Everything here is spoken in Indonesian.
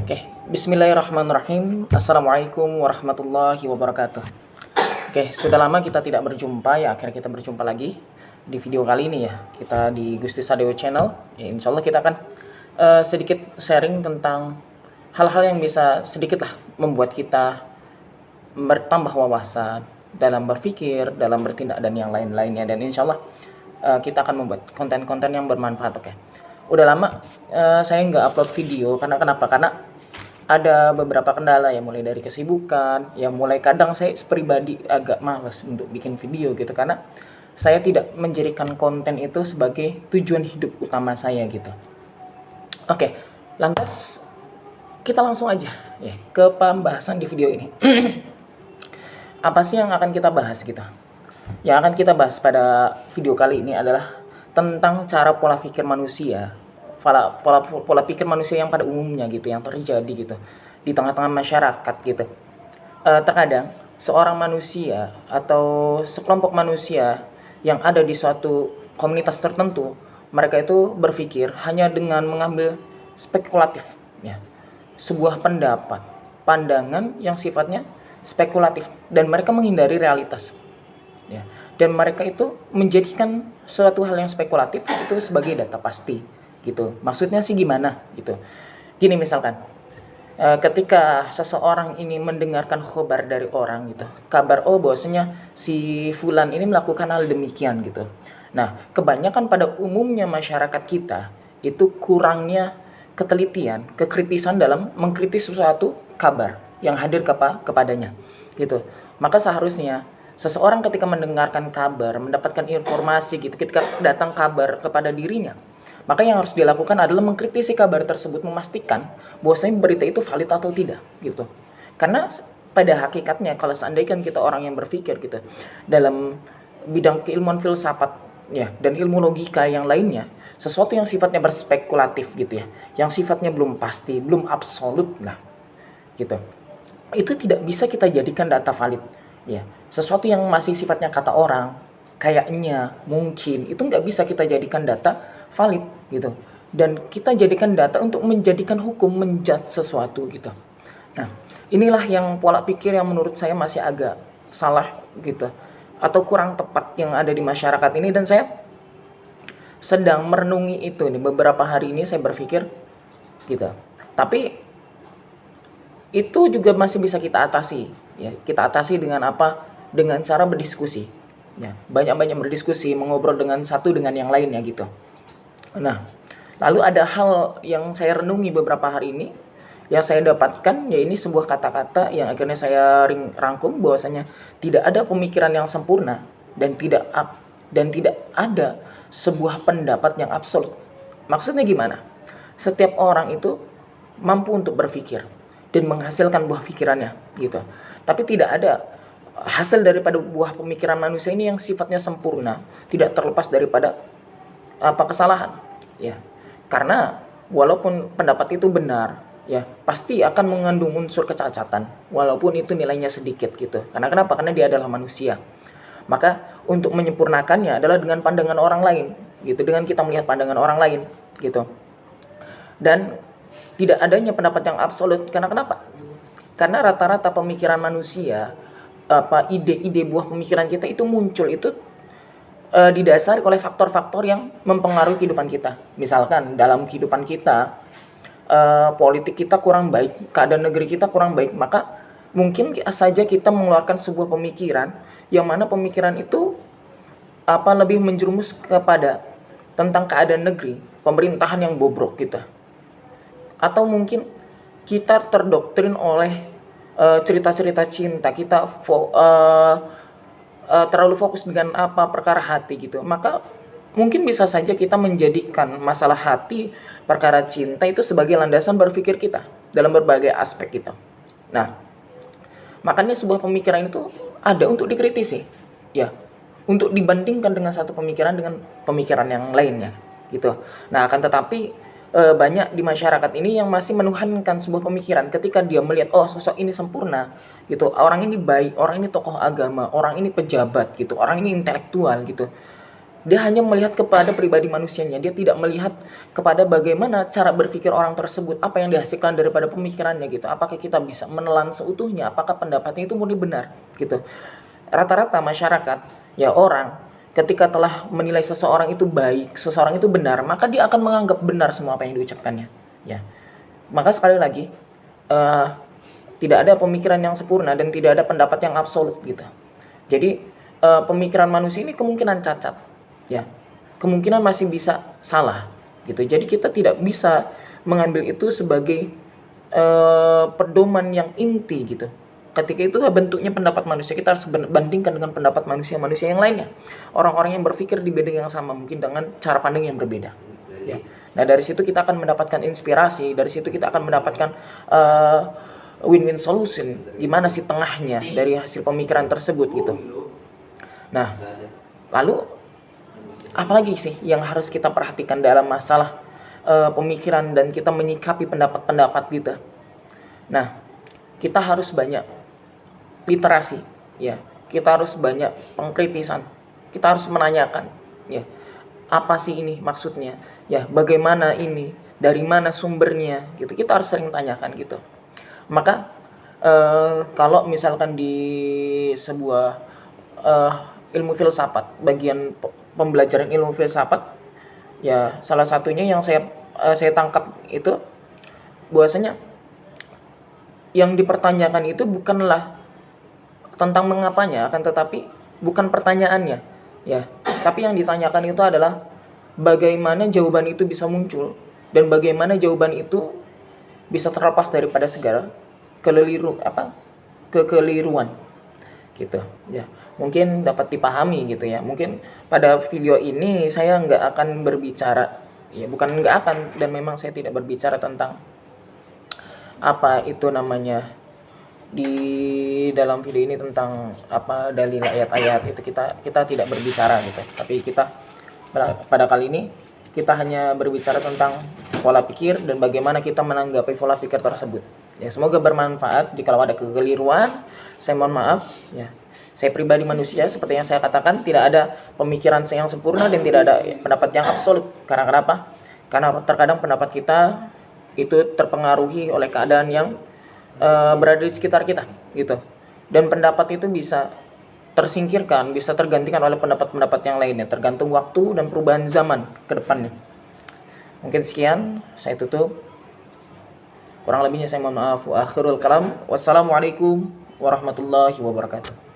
Oke, bismillahirrahmanirrahim. Assalamualaikum warahmatullahi wabarakatuh. Oke, sudah lama kita tidak berjumpa ya, akhirnya kita berjumpa lagi di video kali ini ya. Kita di Gusti Sadeo Channel. Ya, insya Allah kita akan sedikit sharing tentang hal-hal yang bisa sedikit lah membuat kita bertambah wawasan dalam berpikir, dalam bertindak dan yang lain-lainnya. Dan insya Allah kita akan membuat konten-konten yang bermanfaat. Oke. Udah lama saya nggak upload video karena kenapa? Karena ada beberapa kendala ya, mulai dari kesibukan, ya mulai kadang saya pribadi agak males untuk bikin video gitu karena saya tidak menjadikan konten itu sebagai tujuan hidup utama saya gitu. Oke, lantas kita langsung aja ya ke pembahasan di video ini. Apa sih yang akan kita bahas gitu? Yang akan kita bahas pada video kali ini adalah tentang cara pola pikir manusia, pola pikir manusia yang pada umumnya gitu, yang terjadi gitu di tengah-tengah masyarakat gitu. Terkadang seorang manusia atau sekelompok manusia yang ada di suatu komunitas tertentu, mereka itu berpikir hanya dengan mengambil spekulatif ya, sebuah pendapat, pandangan yang sifatnya spekulatif, dan mereka menghindari realitas ya. Dan mereka itu menjadikan suatu hal yang spekulatif itu sebagai data pasti gitu. Maksudnya sih gimana gitu. Gini misalkan, ketika seseorang ini mendengarkan khabar dari orang gitu, kabar bahwasanya si fulan ini melakukan hal demikian gitu. Nah, kebanyakan pada umumnya masyarakat kita itu kurangnya ketelitian, kekritisan dalam mengkritis sesuatu kabar yang hadir kepadanya gitu. Maka seharusnya seseorang ketika mendengarkan kabar, mendapatkan informasi gitu, ketika datang kabar kepada dirinya, maka yang harus dilakukan adalah mengkritisi kabar tersebut, memastikan bahwasanya berita itu valid atau tidak gitu. Karena pada hakikatnya kalau seandainya kita orang yang berpikir gitu dalam bidang keilmuan filsafat ya dan ilmu logika yang lainnya, sesuatu yang sifatnya berspekulatif gitu ya, yang sifatnya belum pasti, belum absolut lah gitu, itu tidak bisa kita jadikan data valid ya. Sesuatu yang masih sifatnya kata orang, kayaknya, mungkin, itu nggak bisa kita jadikan data valid gitu. Dan kita jadikan data untuk menjadikan hukum, menjudge sesuatu gitu. Nah, inilah yang pola pikir yang menurut saya masih agak salah gitu, atau kurang tepat yang ada di masyarakat ini. Dan saya sedang merenungi itu nih, beberapa hari ini saya berpikir gitu. Tapi itu juga masih bisa kita atasi ya. Kita atasi dengan apa? Dengan cara berdiskusi ya, banyak-banyak berdiskusi, mengobrol dengan satu dengan yang lainnya gitu. Nah, lalu ada hal yang saya renungi beberapa hari ini, yang saya dapatkan, ya ini sebuah kata-kata yang akhirnya saya rangkum bahwasanya tidak ada pemikiran yang sempurna dan tidak ada sebuah pendapat yang absolut. Maksudnya gimana? Setiap orang itu mampu untuk berpikir dan menghasilkan buah pikirannya gitu. Tapi tidak ada hasil daripada buah pemikiran manusia ini yang sifatnya sempurna, tidak terlepas daripada kesalahan ya. Karena walaupun pendapat itu benar ya, pasti akan mengandung unsur kecacatan walaupun itu nilainya sedikit gitu. Karena kenapa? Karena dia adalah manusia. Maka untuk menyempurnakannya adalah dengan pandangan orang lain gitu, dengan kita melihat pandangan orang lain gitu. Dan tidak adanya pendapat yang absolut. Karena kenapa? Karena rata-rata pemikiran manusia, ide-ide buah pemikiran kita itu muncul itu didasari oleh faktor-faktor yang mempengaruhi kehidupan kita. Misalkan dalam kehidupan kita, politik kita kurang baik, keadaan negeri kita kurang baik, maka mungkin saja kita mengeluarkan sebuah pemikiran yang mana pemikiran itu lebih menjerumus kepada tentang keadaan negeri, pemerintahan yang bobrok kita. Atau mungkin kita terdoktrin oleh cerita-cerita cinta, kita terlalu fokus dengan perkara hati gitu. Maka mungkin bisa saja kita menjadikan masalah hati, perkara cinta itu sebagai landasan berpikir kita dalam berbagai aspek kita. Nah, makanya sebuah pemikiran itu ada untuk dikritisi ya, untuk dibandingkan dengan satu pemikiran dengan pemikiran yang lainnya gitu. Nah, akan tetapi banyak di masyarakat ini yang masih menuhankan sebuah pemikiran ketika dia melihat sosok ini sempurna gitu, orang ini baik, orang ini tokoh agama, orang ini pejabat gitu, orang ini intelektual gitu. Dia hanya melihat kepada pribadi manusianya. Dia tidak melihat kepada bagaimana cara berpikir orang tersebut, apa yang dihasilkan daripada pemikirannya gitu. Apakah kita bisa menelan seutuhnya, apakah pendapatnya itu murni benar gitu. Rata-rata masyarakat, ya orang, ketika telah menilai seseorang itu baik, seseorang itu benar, maka dia akan menganggap benar semua apa yang diucapkannya. Ya, maka sekali lagi, eh, tidak ada pemikiran yang sempurna dan tidak ada pendapat yang absolut gitu. Jadi pemikiran manusia ini kemungkinan cacat, ya, kemungkinan masih bisa salah gitu. Jadi kita tidak bisa mengambil itu sebagai pedoman yang inti gitu. Ketika itu bentuknya pendapat manusia, kita harus bandingkan dengan pendapat manusia-manusia yang lainnya, orang-orang yang berpikir di bidang yang sama, mungkin dengan cara pandang yang berbeda, ya. Nah, dari situ kita akan mendapatkan inspirasi, dari situ kita akan mendapatkan win-win solution, gimana sih tengahnya dari hasil pemikiran tersebut gitu. Nah, lalu apalagi sih yang harus kita perhatikan dalam masalah pemikiran dan kita menyikapi pendapat-pendapat kita. Nah, kita harus banyak literasi, ya. Kita harus banyak pengkritisan. Kita harus menanyakan, ya. Apa sih ini maksudnya? Ya, bagaimana ini? Dari mana sumbernya? Gitu. Kita harus sering tanyakan gitu. Maka kalau misalkan di sebuah ilmu filsafat, bagian pembelajaran ilmu filsafat, ya salah satunya yang saya tangkap itu bahwasanya yang dipertanyakan itu bukanlah tentang mengapanya, akan tetapi bukan pertanyaannya, ya. Tapi yang ditanyakan itu adalah bagaimana jawaban itu bisa muncul dan bagaimana jawaban itu bisa terlepas daripada segala kekeliruan gitu, ya. Mungkin dapat dipahami gitu ya. Mungkin pada video ini saya nggak akan berbicara, ya bukan nggak akan, dan memang saya tidak berbicara tentang apa itu namanya di dalam video ini tentang apa dalil ayat-ayat itu, kita tidak berbicara gitu. Tapi kita pada kali ini kita hanya berbicara tentang pola pikir dan bagaimana kita menanggapi pola pikir tersebut. Ya, semoga bermanfaat. Jika ada kekeliruan, saya mohon maaf, ya. Saya pribadi manusia, seperti yang saya katakan, tidak ada pemikiran yang sempurna dan tidak ada pendapat yang absolut. Karena kenapa? Karena terkadang pendapat kita itu terpengaruhi oleh keadaan yang berada di sekitar kita gitu. Dan pendapat itu bisa tersingkirkan, bisa tergantikan oleh pendapat-pendapat yang lainnya, tergantung waktu dan perubahan zaman ke depannya. Mungkin sekian, saya tutup. Kurang lebihnya saya mohon maaf. Wa akhirul kalam. Wassalamualaikum warahmatullahi wabarakatuh.